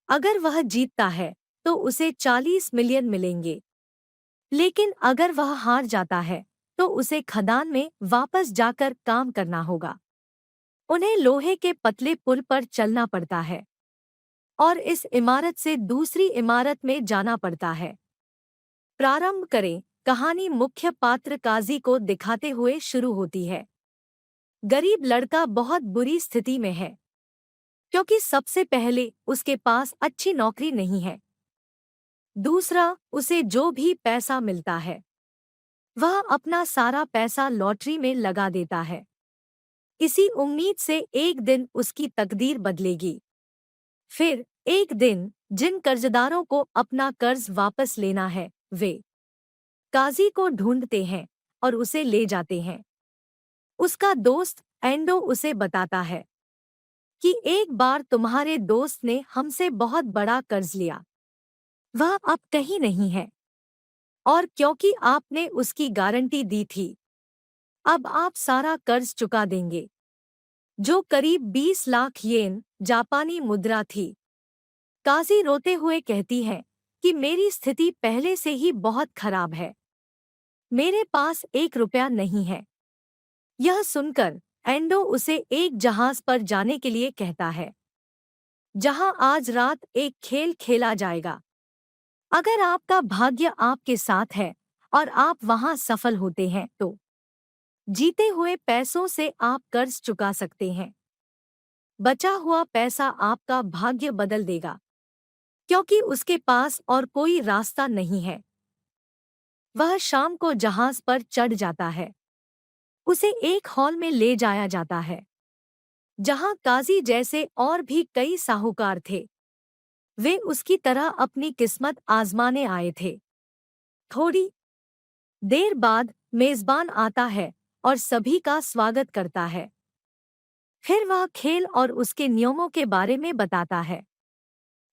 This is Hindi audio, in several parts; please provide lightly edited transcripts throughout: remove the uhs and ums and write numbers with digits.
अगर वह जीतता है तो उसे 40 मिलियन मिलेंगे, लेकिन अगर वह हार जाता है तो उसे खदान में वापस जाकर काम करना होगा। उन्हें लोहे के पतले पुल पर चलना पड़ता है और इस इमारत से दूसरी इमारत में जाना पड़ता है। प्रारंभ करें। कहानी मुख्य पात्र काजी को दिखाते हुए शुरू होती है। गरीब लड़का बहुत बुरी स्थिति में है क्योंकि सबसे पहले उसके पास अच्छी नौकरी नहीं है। दूसरा, उसे जो भी पैसा मिलता है वह अपना सारा पैसा लॉटरी में लगा देता है, इसी उम्मीद से एक दिन उसकी तकदीर बदलेगी। फिर एक दिन जिन कर्जदारों को अपना कर्ज वापस लेना है वे काजी को ढूंढते हैं और उसे ले जाते हैं। उसका दोस्त एंडो उसे बताता है कि एक बार तुम्हारे दोस्त ने हमसे बहुत बड़ा कर्ज लिया। वह अब कहीं नहीं है और क्योंकि आपने उसकी गारंटी दी थी, अब आप सारा कर्ज चुका देंगे, जो करीब 20 लाख येन जापानी मुद्रा थी। काजी रोते हुए कहती है कि मेरी स्थिति पहले से ही बहुत खराब है, मेरे पास 1 रुपया नहीं है। यह सुनकर एंडो उसे एक जहाज पर जाने के लिए कहता है, जहां आज रात एक खेल खेला जाएगा। अगर आपका भाग्य आपके साथ है और आप वहां सफल होते हैं तो जीते हुए पैसों से आप कर्ज चुका सकते हैं। बचा हुआ पैसा आपका भाग्य बदल देगा, क्योंकि उसके पास और कोई रास्ता नहीं है। वह शाम को जहाज पर चढ़ जाता है। उसे एक हॉल में ले जाया जाता है जहां काजी जैसे और भी कई साहूकार थे। वे उसकी तरह अपनी किस्मत आजमाने आए थे। थोड़ी देर बाद मेजबान आता है और सभी का स्वागत करता है। फिर वह खेल और उसके नियमों के बारे में बताता है।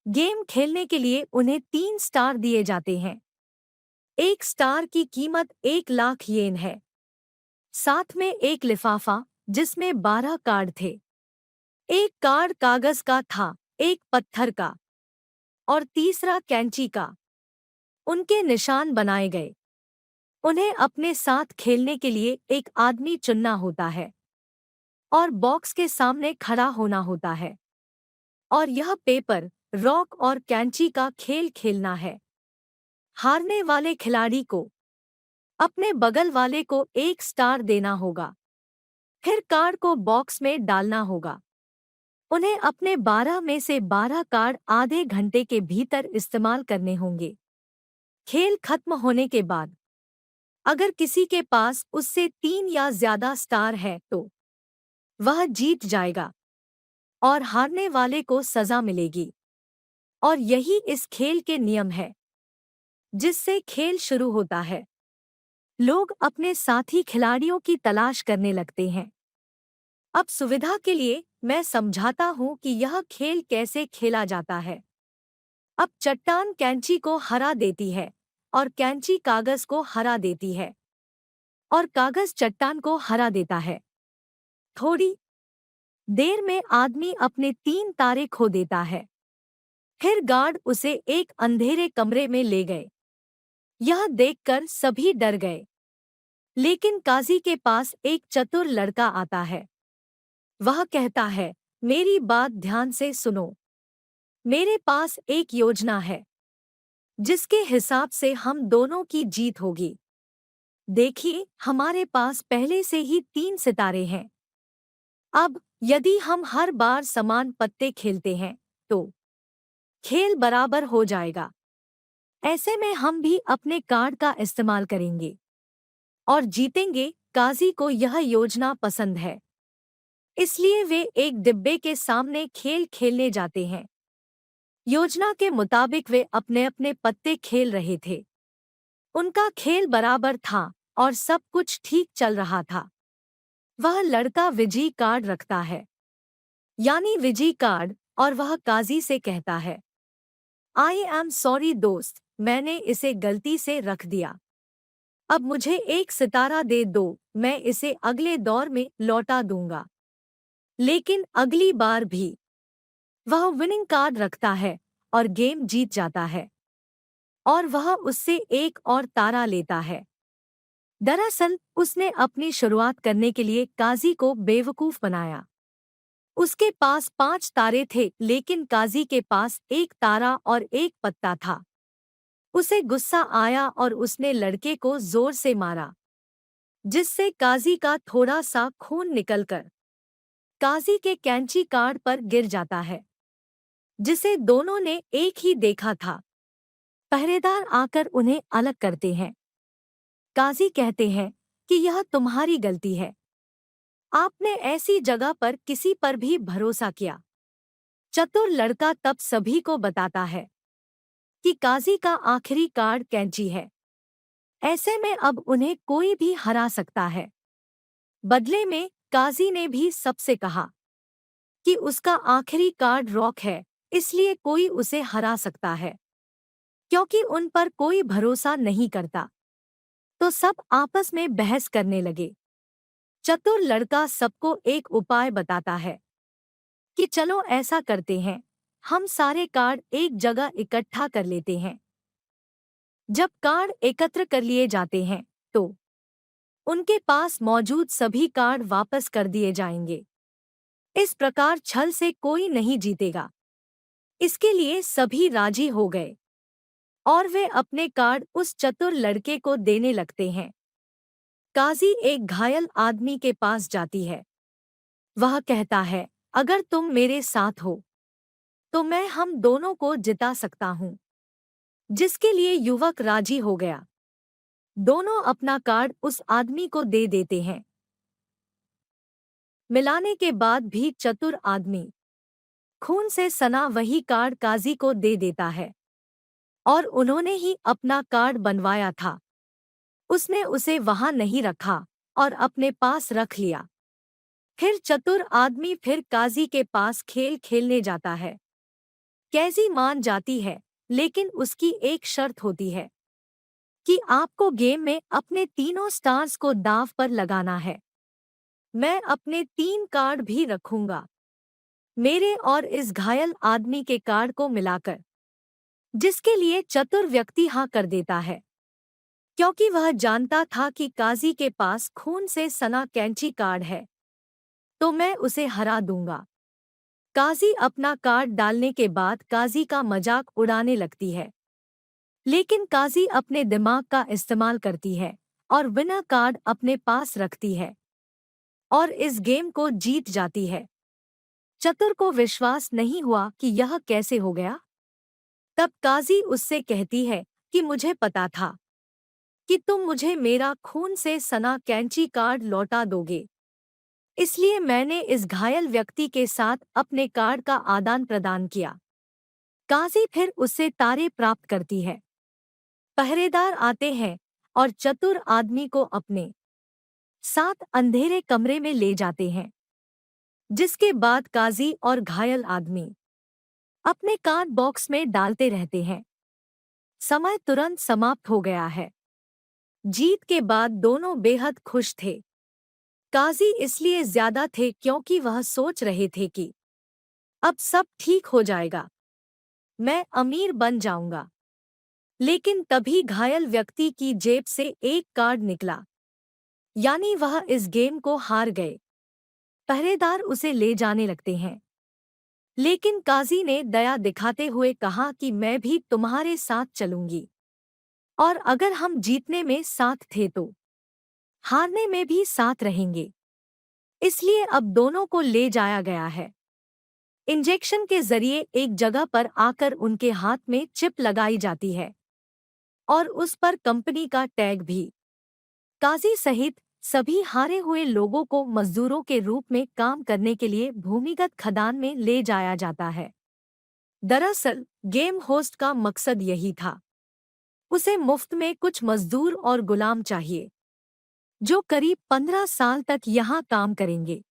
गेम खेलने के लिए उन्हें 3 स्टार दिए जाते हैं। 1 स्टार की कीमत 1 लाख येन है। साथ में एक लिफाफा जिसमें 12 कार्ड थे। एक कार्ड कागज का था, एक पत्थर का और तीसरा कैंची का। उनके निशान बनाए गए। उन्हें अपने साथ खेलने के लिए एक आदमी चुनना होता है और बॉक्स के सामने खड़ा होना होता है और यह पेपर, रॉक और कैंची का खेल खेलना है। हारने वाले खिलाड़ी को अपने बगल वाले को 1 स्टार देना होगा। फिर कार्ड को बॉक्स में डालना होगा। उन्हें अपने 12 में से 12 कार्ड आधे घंटे के भीतर इस्तेमाल करने होंगे। खेल खत्म होने के बाद अगर किसी के पास उससे 3 या ज्यादा स्टार है तो वह जीत जाएगा और हारने वाले को सजा मिलेगी। और यही इस खेल के नियम है जिससे खेल शुरू होता है। लोग अपने साथी खिलाड़ियों की तलाश करने लगते हैं। अब सुविधा के लिए मैं समझाता हूं कि यह खेल कैसे खेला जाता है। अब चट्टान कैंची को हरा देती है और कैंची कागज को हरा देती है और कागज चट्टान को हरा देता है। थोड़ी देर में आदमी अपने 3 तारे खो देता है। फिर गार्ड उसे एक अंधेरे कमरे में ले गए। यह देखकर सभी डर गए, लेकिन काजी के पास एक चतुर लड़का आता है। वह कहता है, मेरी बात ध्यान से सुनो। मेरे पास एक योजना है जिसके हिसाब से हम दोनों की जीत होगी। देखिए, हमारे पास पहले से ही 3 सितारे हैं। अब यदि हम हर बार समान पत्ते खेलते हैं तो खेल बराबर हो जाएगा। ऐसे में हम भी अपने कार्ड का इस्तेमाल करेंगे और जीतेंगे। काजी को यह योजना पसंद है, इसलिए वे एक डिब्बे के सामने खेल खेलने जाते हैं। योजना के मुताबिक वे अपने अपने पत्ते खेल रहे थे। उनका खेल बराबर था और सब कुछ ठीक चल रहा था। वह लड़का विजयी कार्ड रखता है, यानी विजयी कार्ड, और वह काजी से कहता है, आई एम सॉरी दोस्त, मैंने इसे गलती से रख दिया। अब मुझे 1 सितारा दे दो, मैं इसे अगले दौर में लौटा दूंगा। लेकिन अगली बार भी वह विनिंग कार्ड रखता है और गेम जीत जाता है और वह उससे एक और तारा लेता है। दरअसल उसने अपनी शुरुआत करने के लिए काजी को बेवकूफ बनाया। उसके पास 5 तारे थे, लेकिन काजी के पास एक तारा और एक पत्ता था। उसे गुस्सा आया और उसने लड़के को जोर से मारा, जिससे काजी का थोड़ा सा खून निकलकर काजी के कैंची कार्ड पर गिर जाता है, जिसे दोनों ने एक ही देखा था। पहरेदार आकर उन्हें अलग करते हैं। काजी कहते हैं कि यह तुम्हारी गलती है, आपने ऐसी जगह पर किसी पर भी भरोसा किया। चतुर लड़का तब सभी को बताता है कि काजी का आखिरी कार्ड कैंची है। ऐसे में अब उन्हें कोई भी हरा सकता है। बदले में काजी ने भी सबसे कहा कि उसका आखिरी कार्ड रॉक है, इसलिए कोई उसे हरा सकता है। क्योंकि उन पर कोई भरोसा नहीं करता, तो सब आपस में बहस करने लगे। चतुर लड़का सबको एक उपाय बताता है कि चलो ऐसा करते हैं, हम सारे कार्ड एक जगह इकट्ठा कर लेते हैं। जब कार्ड एकत्र कर लिए जाते हैं, तो उनके पास मौजूद सभी कार्ड वापस कर दिए जाएंगे। इस प्रकार छल से कोई नहीं जीतेगा। इसके लिए सभी राजी हो गए और वे अपने कार्ड उस चतुर लड़के को देने लगते हैं। काजी एक घायल आदमी के पास जाती है। वह कहता है, अगर तुम मेरे साथ हो तो मैं हम दोनों को जिता सकता हूँ। जिसके लिए युवक राजी हो गया। दोनों अपना कार्ड उस आदमी को दे देते हैं। मिलाने के बाद भी चतुर आदमी खून से सना वही कार्ड काजी को दे देता है और उन्होंने ही अपना कार्ड बनवाया था। उसने उसे वहां नहीं रखा और अपने पास रख लिया। फिर चतुर आदमी फिर काजी के पास खेल खेलने जाता है। कैजी मान जाती है, लेकिन उसकी एक शर्त होती है कि आपको गेम में अपने तीनों स्टार्स को दांव पर लगाना है। मैं अपने 3 कार्ड भी रखूंगा, मेरे और इस घायल आदमी के कार्ड को मिलाकर। जिसके लिए चतुर व्यक्ति हाँ कर देता है, क्योंकि वह जानता था कि काजी के पास खून से सना कैंची कार्ड है, तो मैं उसे हरा दूंगा। काजी अपना कार्ड डालने के बाद काजी का मजाक उड़ाने लगती है, लेकिन काजी अपने दिमाग का इस्तेमाल करती है और विनर कार्ड अपने पास रखती है और इस गेम को जीत जाती है। चतुर को विश्वास नहीं हुआ कि यह कैसे हो गया। तब काजी उससे कहती है कि मुझे पता था कि तुम मुझे मेरा खून से सना कैंची कार्ड लौटा दोगे, इसलिए मैंने इस घायल व्यक्ति के साथ अपने कार्ड का आदान प्रदान किया। काजी फिर उससे तारे प्राप्त करती है। पहरेदार आते हैं और चतुर आदमी को अपने साथ अंधेरे कमरे में ले जाते हैं। जिसके बाद काजी और घायल आदमी अपने कार्ड बॉक्स में डालते रहते हैं। समय तुरंत समाप्त हो गया है। जीत के बाद दोनों बेहद खुश थे। काजी इसलिए ज्यादा थे क्योंकि वह सोच रहे थे कि अब सब ठीक हो जाएगा, मैं अमीर बन जाऊंगा। लेकिन तभी घायल व्यक्ति की जेब से एक कार्ड निकला, यानी वह इस गेम को हार गए। पहरेदार उसे ले जाने लगते हैं, लेकिन काजी ने दया दिखाते हुए कहा कि मैं भी तुम्हारे साथ चलूंगी, और अगर हम जीतने में साथ थे तो हारने में भी साथ रहेंगे। इसलिए अब दोनों को ले जाया गया है। इंजेक्शन के जरिए एक जगह पर आकर उनके हाथ में चिप लगाई जाती है और उस पर कंपनी का टैग भी। काजी सहित सभी हारे हुए लोगों को मजदूरों के रूप में काम करने के लिए भूमिगत खदान में ले जाया जाता है। दरअसल गेम होस्ट का मकसद यही था। उसे मुफ्त में कुछ मजदूर और गुलाम चाहिए, जो करीब 15 साल तक यहाँ काम करेंगे।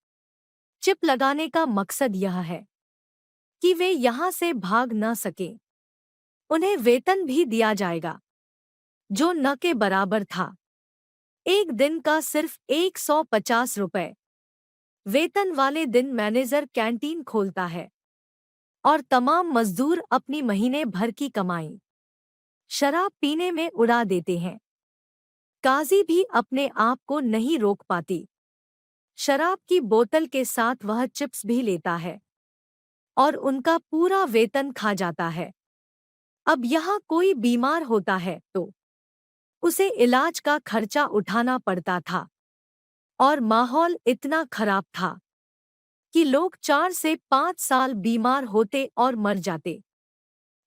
चिप लगाने का मकसद यह है कि वे यहाँ से भाग न सकें। उन्हें वेतन भी दिया जाएगा, जो न के बराबर था। एक दिन का सिर्फ 150 रुपए। वेतन वाले दिन मैनेजर कैंटीन खोलता है और तमाम मजदूर अपनी महीने भर की कमाई शराब पीने में उड़ा देते हैं। काजी भी अपने आप को नहीं रोक पाती। शराब की बोतल के साथ वह चिप्स भी लेता है और उनका पूरा वेतन खा जाता है। अब यहाँ कोई बीमार होता है तो उसे इलाज का खर्चा उठाना पड़ता था और माहौल इतना खराब था कि लोग 4 से 5 साल बीमार होते और मर जाते।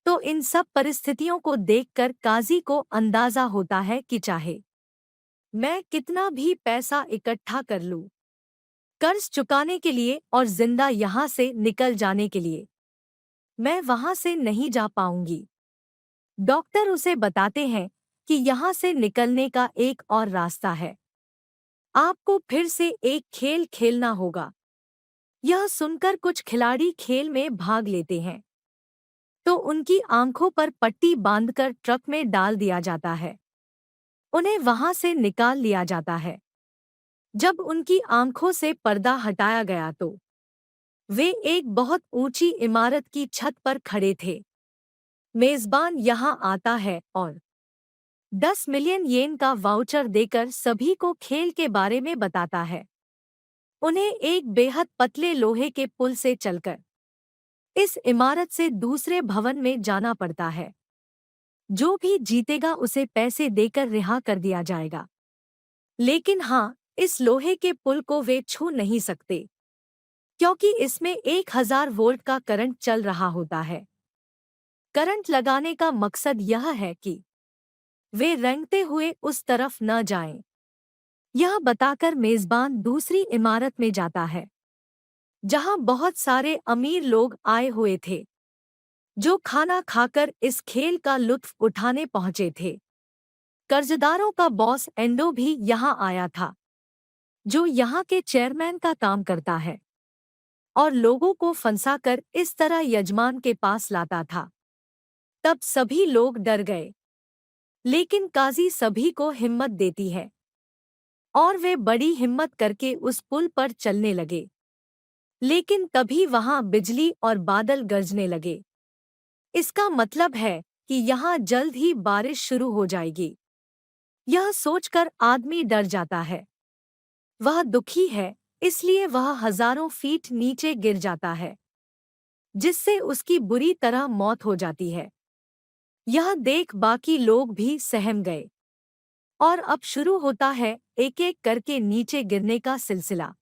तो इन सब परिस्थितियों को देखकर काजी को अंदाजा होता है कि चाहे मैं कितना भी पैसा इकट्ठा कर लूं, कर्ज चुकाने के लिए और जिंदा यहाँ से निकल जाने के लिए, मैं वहां से नहीं जा पाऊंगी। डॉक्टर उसे बताते हैं कि यहाँ से निकलने का एक और रास्ता है। आपको फिर से एक खेल खेलना होगा। यह सुनकर कुछ खिलाड़ी खेल में भाग लेते हैं तो उनकी आंखों पर पट्टी बांधकर ट्रक में डाल दिया जाता है। उन्हें वहां से निकाल लिया जाता है। जब उनकी आंखों से पर्दा हटाया गया तो वे एक बहुत ऊंची इमारत की छत पर खड़े थे। मेजबान यहां आता है और 10 मिलियन येन का वाउचर देकर सभी को खेल के बारे में बताता है। उन्हें एक बेहद पतले लोहे के पुल से चलकर इस इमारत से दूसरे भवन में जाना पड़ता है। जो भी जीतेगा उसे पैसे देकर रिहा कर दिया जाएगा। लेकिन हाँ, इस लोहे के पुल को वे छू नहीं सकते क्योंकि इसमें 1000 वोल्ट का करंट चल रहा होता है। करंट लगाने का मकसद यह है कि वे रेंगते हुए उस तरफ न जाएं। यह बताकर मेजबान दूसरी इमारत में जाता है जहां बहुत सारे अमीर लोग आए हुए थे जो खाना खाकर इस खेल का लुत्फ उठाने पहुंचे थे। कर्जदारों का बॉस एंडो भी यहां आया था जो यहां के चेयरमैन का काम करता है और लोगों को फंसाकर इस तरह यजमान के पास लाता था। तब सभी लोग डर गए, लेकिन काजी सभी को हिम्मत देती है और वे बड़ी हिम्मत करके उस पुल पर चलने लगे। लेकिन तभी वहां बिजली और बादल गरजने लगे। इसका मतलब है कि यहाँ जल्द ही बारिश शुरू हो जाएगी। यह सोचकर आदमी डर जाता है। वह दुखी है, इसलिए वह हजारों फीट नीचे गिर जाता है जिससे उसकी बुरी तरह मौत हो जाती है। यह देख बाकी लोग भी सहम गए और अब शुरू होता है एक एक करके नीचे गिरने का सिलसिला।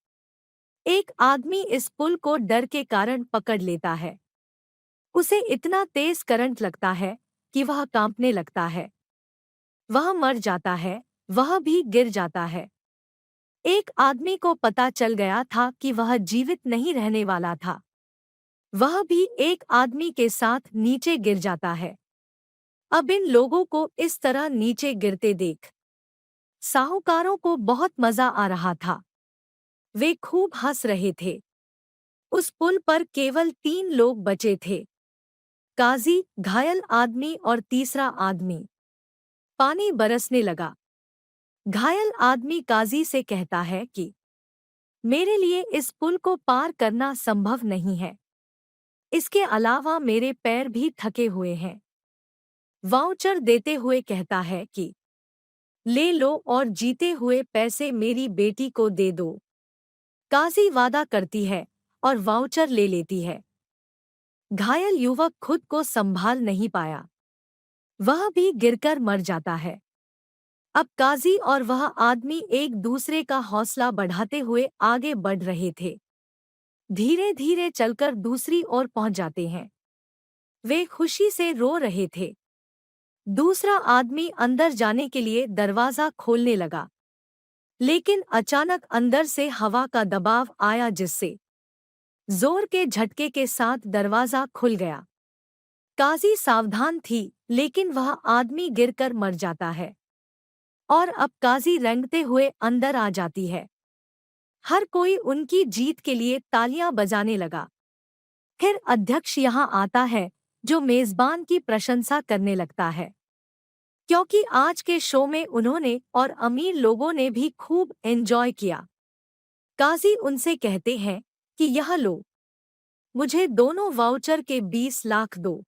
एक आदमी इस पुल को डर के कारण पकड़ लेता है। उसे इतना तेज करंट लगता है कि वह कांपने लगता है। वह मर जाता है, वह भी गिर जाता है। एक आदमी को पता चल गया था कि वह जीवित नहीं रहने वाला था। वह भी एक आदमी के साथ नीचे गिर जाता है। अब इन लोगों को इस तरह नीचे गिरते देख साहूकारों को बहुत मजा आ रहा था। वे खूब हंस रहे थे। उस पुल पर केवल 3 लोग बचे थे, काजी, घायल आदमी और तीसरा आदमी। पानी बरसने लगा। घायल आदमी काजी से कहता है कि मेरे लिए इस पुल को पार करना संभव नहीं है। इसके अलावा मेरे पैर भी थके हुए हैं। वाउचर देते हुए कहता है कि ले लो और जीते हुए पैसे मेरी बेटी को दे दो। काजी वादा करती है और वाउचर ले लेती है। घायल युवक खुद को संभाल नहीं पाया। वह भी गिरकर मर जाता है। अब काजी और वह आदमी एक दूसरे का हौसला बढ़ाते हुए आगे बढ़ रहे थे। धीरे धीरे चलकर दूसरी ओर पहुंच जाते हैं। वे खुशी से रो रहे थे। दूसरा आदमी अंदर जाने के लिए दरवाजा खोलने लगा, लेकिन अचानक अंदर से हवा का दबाव आया जिससे जोर के झटके के साथ दरवाजा खुल गया। काजी सावधान थी, लेकिन वह आदमी गिरकर मर जाता है और अब काजी रेंगते हुए अंदर आ जाती है। हर कोई उनकी जीत के लिए तालियां बजाने लगा। फिर अध्यक्ष यहां आता है जो मेजबान की प्रशंसा करने लगता है क्योंकि आज के शो में उन्होंने और अमीर लोगों ने भी खूब एंजॉय किया। काजी उनसे कहते हैं कि यह लो, मुझे दोनों वाउचर के 20 लाख दो।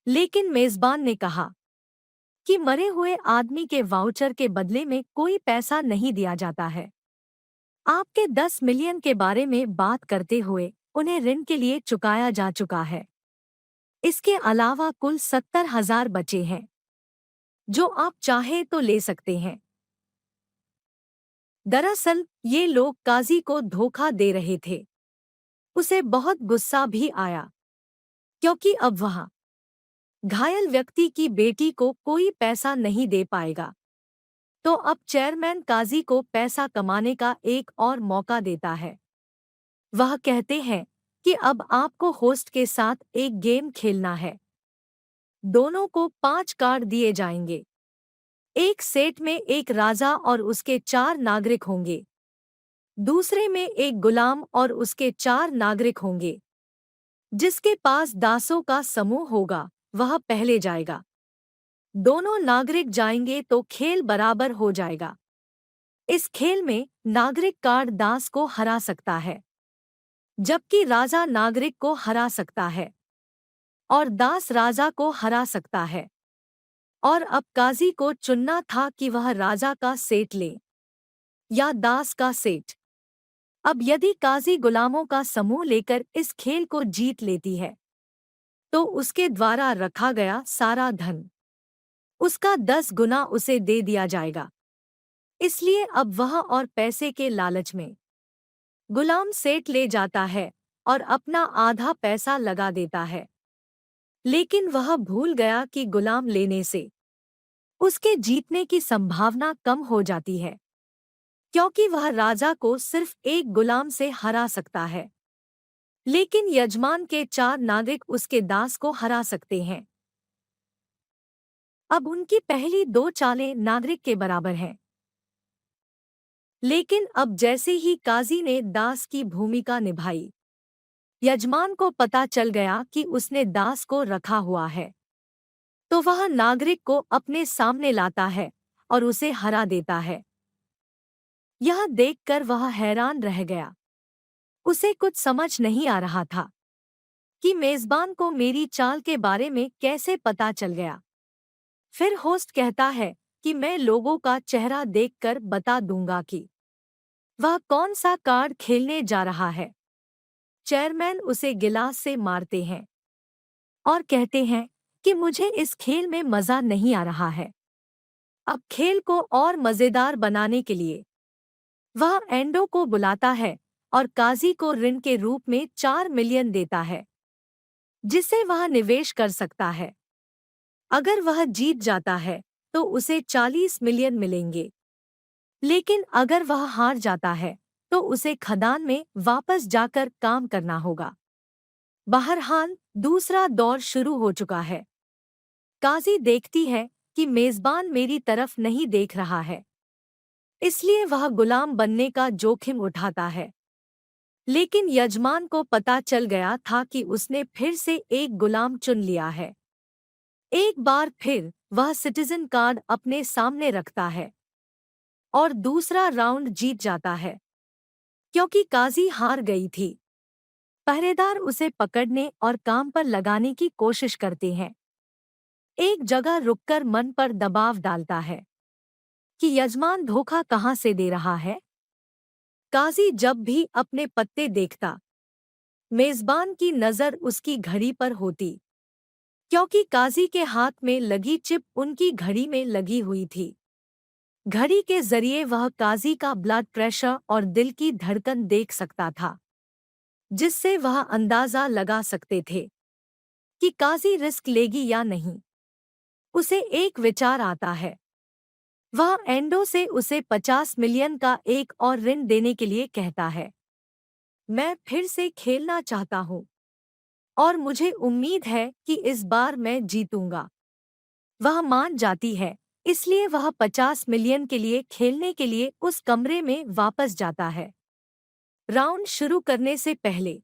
लेकिन मेजबान ने कहा कि मरे हुए आदमी के वाउचर के बदले में कोई पैसा नहीं दिया जाता है। आपके 10 मिलियन के बारे में बात करते हुए उन्हें ऋण के लिए चुकाया जा चुका है। इसके अलावा कुल 70,000 बचे हैं जो आप चाहे तो ले सकते हैं। दरअसल ये लोग काजी को धोखा दे रहे थे। उसे बहुत गुस्सा भी आया क्योंकि अब वह घायल व्यक्ति की बेटी को कोई पैसा नहीं दे पाएगा। तो अब चेयरमैन काजी को पैसा कमाने का एक और मौका देता है। वह कहते हैं कि अब आपको होस्ट के साथ एक गेम खेलना है। दोनों को 5 कार्ड दिए जाएंगे। एक सेट में एक राजा और उसके 4 नागरिक होंगे। दूसरे में एक गुलाम और उसके 4 नागरिक होंगे। जिसके पास दासों का समूह होगा वह पहले जाएगा। दोनों नागरिक जाएंगे तो खेल बराबर हो जाएगा। इस खेल में नागरिक कार्ड दास को हरा सकता है जबकि राजा नागरिक को हरा सकता है और दास राजा को हरा सकता है। और अब काजी को चुनना था कि वह राजा का सेट ले या दास का सेट। अब यदि काजी गुलामों का समूह लेकर इस खेल को जीत लेती है तो उसके द्वारा रखा गया सारा धन उसका 10 गुना उसे दे दिया जाएगा। इसलिए अब वह और पैसे के लालच में गुलाम सेट ले जाता है और अपना आधा पैसा लगा देता है। लेकिन वह भूल गया कि गुलाम लेने से उसके जीतने की संभावना कम हो जाती है क्योंकि वह राजा को सिर्फ एक गुलाम से हरा सकता है। लेकिन यजमान के 4 नागरिक उसके दास को हरा सकते हैं। अब उनकी पहली 2 चालें नागरिक के बराबर हैं। लेकिन अब जैसे ही काजी ने दास की भूमिका निभाई, यजमान को पता चल गया कि उसने दास को रखा हुआ है। तो वह नागरिक को अपने सामने लाता है और उसे हरा देता है। यह देखकर वह हैरान रह गया। उसे कुछ समझ नहीं आ रहा था कि मेजबान को मेरी चाल के बारे में कैसे पता चल गया। फिर होस्ट कहता है कि मैं लोगों का चेहरा देखकर बता दूंगा कि वह कौन सा कार्ड खेलने जा रहा है। चेयरमैन उसे गिलास से मारते हैं और कहते हैं कि मुझे इस खेल में मजा नहीं आ रहा है। अब खेल को और मजेदार बनाने के लिए वह एंडो को बुलाता है और काजी को ऋण के रूप में 4 मिलियन देता है जिसे वह निवेश कर सकता है। अगर वह जीत जाता है तो उसे 40 मिलियन मिलेंगे। लेकिन अगर वह हार जाता है तो उसे खदान में वापस जाकर काम करना होगा। बहरहाल दूसरा दौर शुरू हो चुका है। काजी देखती है कि मेजबान मेरी तरफ नहीं देख रहा है, इसलिए वह गुलाम बनने का जोखिम उठाता है। लेकिन यजमान को पता चल गया था कि उसने फिर से एक गुलाम चुन लिया है। एक बार फिर वह सिटीजन कार्ड अपने सामने रखता है और दूसरा राउंड जीत जाता है क्योंकि काजी हार गई थी। पहरेदार उसे पकड़ने और काम पर लगाने की कोशिश करते हैं। एक जगह रुककर मन पर दबाव डालता है कि यजमान धोखा कहाँ से दे रहा है। काजी जब भी अपने पत्ते देखता, मेजबान की नज़र उसकी घड़ी पर होती क्योंकि काजी के हाथ में लगी चिप उनकी घड़ी में लगी हुई थी। घड़ी के जरिए वह काजी का ब्लड प्रेशर और दिल की धड़कन देख सकता था, जिससे वह अंदाजा लगा सकते थे कि काजी रिस्क लेगी या नहीं। उसे एक विचार आता है। वह एंडो से उसे 50 मिलियन का एक और ऋण देने के लिए कहता है। मैं फिर से खेलना चाहता हूँ और मुझे उम्मीद है कि इस बार मैं जीतूंगा। वह मान जाती है, इसलिए वह 50 मिलियन के लिए खेलने के लिए उस कमरे में वापस जाता है। राउंड शुरू करने से पहले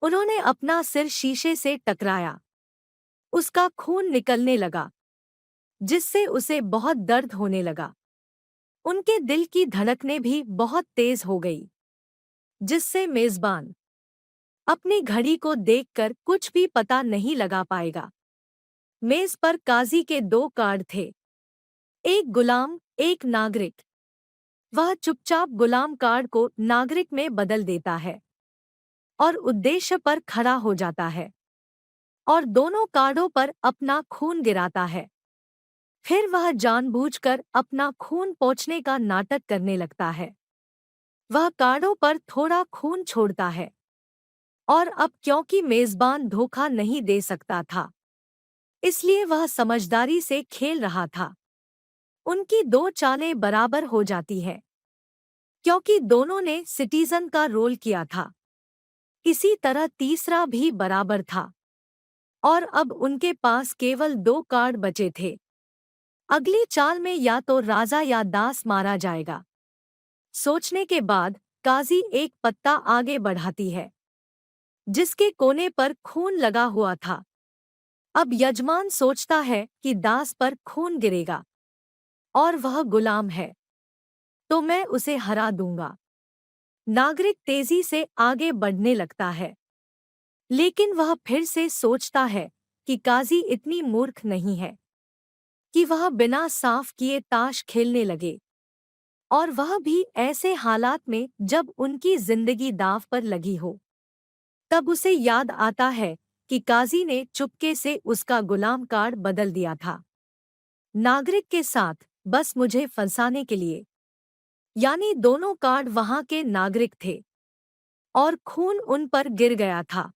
उन्होंने अपना सिर शीशे से टकराया। उसका खून निकलने लगा, जिससे उसे बहुत दर्द होने लगा। उनके दिल की धड़कनें भी बहुत तेज हो गई, जिससे मेजबान अपनी घड़ी को देखकर कुछ भी पता नहीं लगा पाएगा। मेज पर काजी के दो कार्ड थे, एक गुलाम, एक नागरिक। वह चुपचाप गुलाम कार्ड को नागरिक में बदल देता है और उद्देश्य पर खड़ा हो जाता है और दोनों कार्डों पर अपना खून गिराता है। फिर वह जानबूझकर अपना खून पोंछने का नाटक करने लगता है। वह कार्डों पर थोड़ा खून छोड़ता है और अब क्योंकि मेजबान धोखा नहीं दे सकता था, इसलिए वह समझदारी से खेल रहा था। उनकी दो चालें बराबर हो जाती है क्योंकि दोनों ने सिटीजन का रोल किया था। इसी तरह तीसरा भी बराबर था और अब उनके पास केवल दो कार्ड बचे थे। अगली चाल में या तो राजा या दास मारा जाएगा। सोचने के बाद काजी एक पत्ता आगे बढ़ाती है जिसके कोने पर खून लगा हुआ था। अब यजमान सोचता है कि दास पर खून गिरेगा और वह गुलाम है, तो मैं उसे हरा दूंगा। नागरिक तेजी से आगे बढ़ने लगता है, लेकिन वह फिर से सोचता है कि काजी इतनी मूर्ख नहीं है कि वह बिना साफ किए ताश खेलने लगे, और वह भी ऐसे हालात में जब उनकी जिंदगी दांव पर लगी हो। तब उसे याद आता है कि काजी ने चुपके से उसका गुलाम कार्ड बदल दिया था नागरिक के साथ, बस मुझे फंसाने के लिए। यानी दोनों कार्ड वहां के नागरिक थे और खून उन पर गिर गया था।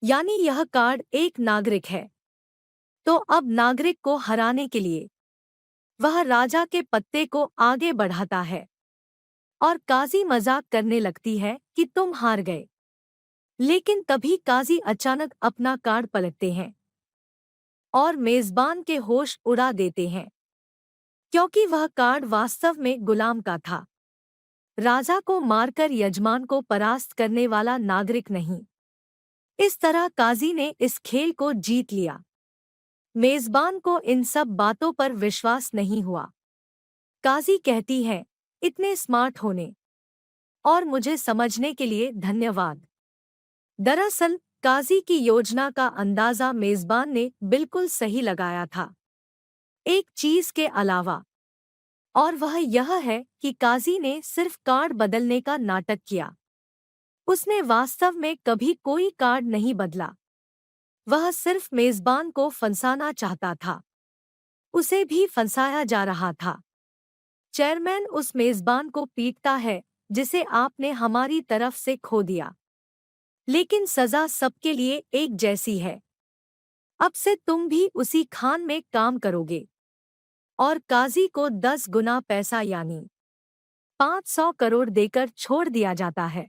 यानी यह कार्ड एक नागरिक है। तो अब नागरिक को हराने के लिए वह राजा के पत्ते को आगे बढ़ाता है और काजी मजाक करने लगती है कि तुम हार गए। लेकिन तभी काजी अचानक अपना कार्ड पलटते हैं और मेजबान के होश उड़ा देते हैं, क्योंकि वह कार्ड वास्तव में गुलाम का था। राजा को मारकर यजमान को परास्त करने वाला नागरिक नहीं। इस तरह काजी ने इस खेल को जीत लिया। मेजबान को इन सब बातों पर विश्वास नहीं हुआ। काजी कहती है, इतने स्मार्ट होने और मुझे समझने के लिए धन्यवाद। दरअसल काजी की योजना का अंदाजा मेजबान ने बिल्कुल सही लगाया था, एक चीज के अलावा, और वह यह है कि काजी ने सिर्फ कार्ड बदलने का नाटक किया। उसने वास्तव में कभी कोई कार्ड नहीं बदला। वह सिर्फ मेजबान को फंसाना चाहता था। उसे भी फंसाया जा रहा था। चेयरमैन उस मेजबान को पीटता है जिसे आपने हमारी तरफ से खो दिया। लेकिन सजा सबके लिए एक जैसी है। अब से तुम भी उसी खान में काम करोगे। और काजी को 10 गुना पैसा यानी 500 करोड़ देकर छोड़ दिया जाता है।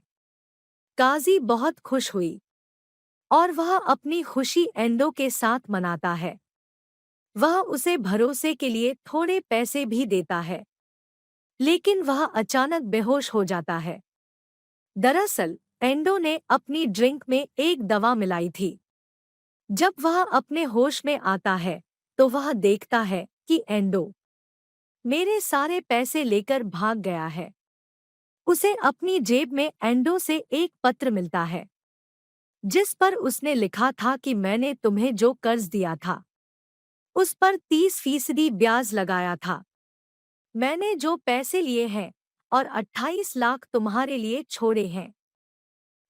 काजी बहुत खुश हुई और वह अपनी खुशी एंडो के साथ मनाता है। वह उसे भरोसे के लिए थोड़े पैसे भी देता है, लेकिन वह अचानक बेहोश हो जाता है। दरअसल एंडो ने अपनी ड्रिंक में एक दवा मिलाई थी। जब वह अपने होश में आता है तो वह देखता है कि एंडो मेरे सारे पैसे लेकर भाग गया है। उसे अपनी जेब में एंडो से एक पत्र मिलता है जिस पर उसने लिखा था कि मैंने तुम्हें जो कर्ज दिया था उस पर 30% ब्याज लगाया था। मैंने जो पैसे लिए हैं और 28 लाख तुम्हारे लिए छोड़े हैं।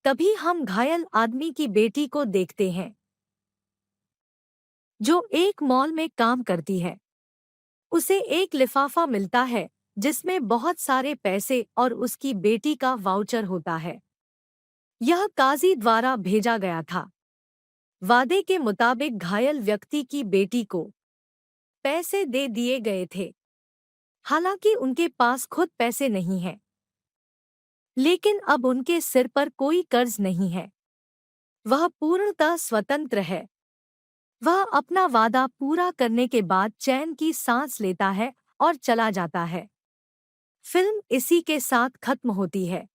तभी हम घायल आदमी की बेटी को देखते हैं जो एक मॉल में काम करती है। उसे एक लिफाफा मिलता है जिसमें बहुत सारे पैसे और उसकी बेटी का वाउचर होता है। यह काजी द्वारा भेजा गया था। वादे के मुताबिक घायल व्यक्ति की बेटी को पैसे दे दिए गए थे। हालांकि उनके पास खुद पैसे नहीं हैं, लेकिन अब उनके सिर पर कोई कर्ज नहीं है। वह पूर्णतः स्वतंत्र है। वह अपना वादा पूरा करने के बाद चैन की सांस लेता है और चला जाता है। फिल्म इसी के साथ खत्म होती है।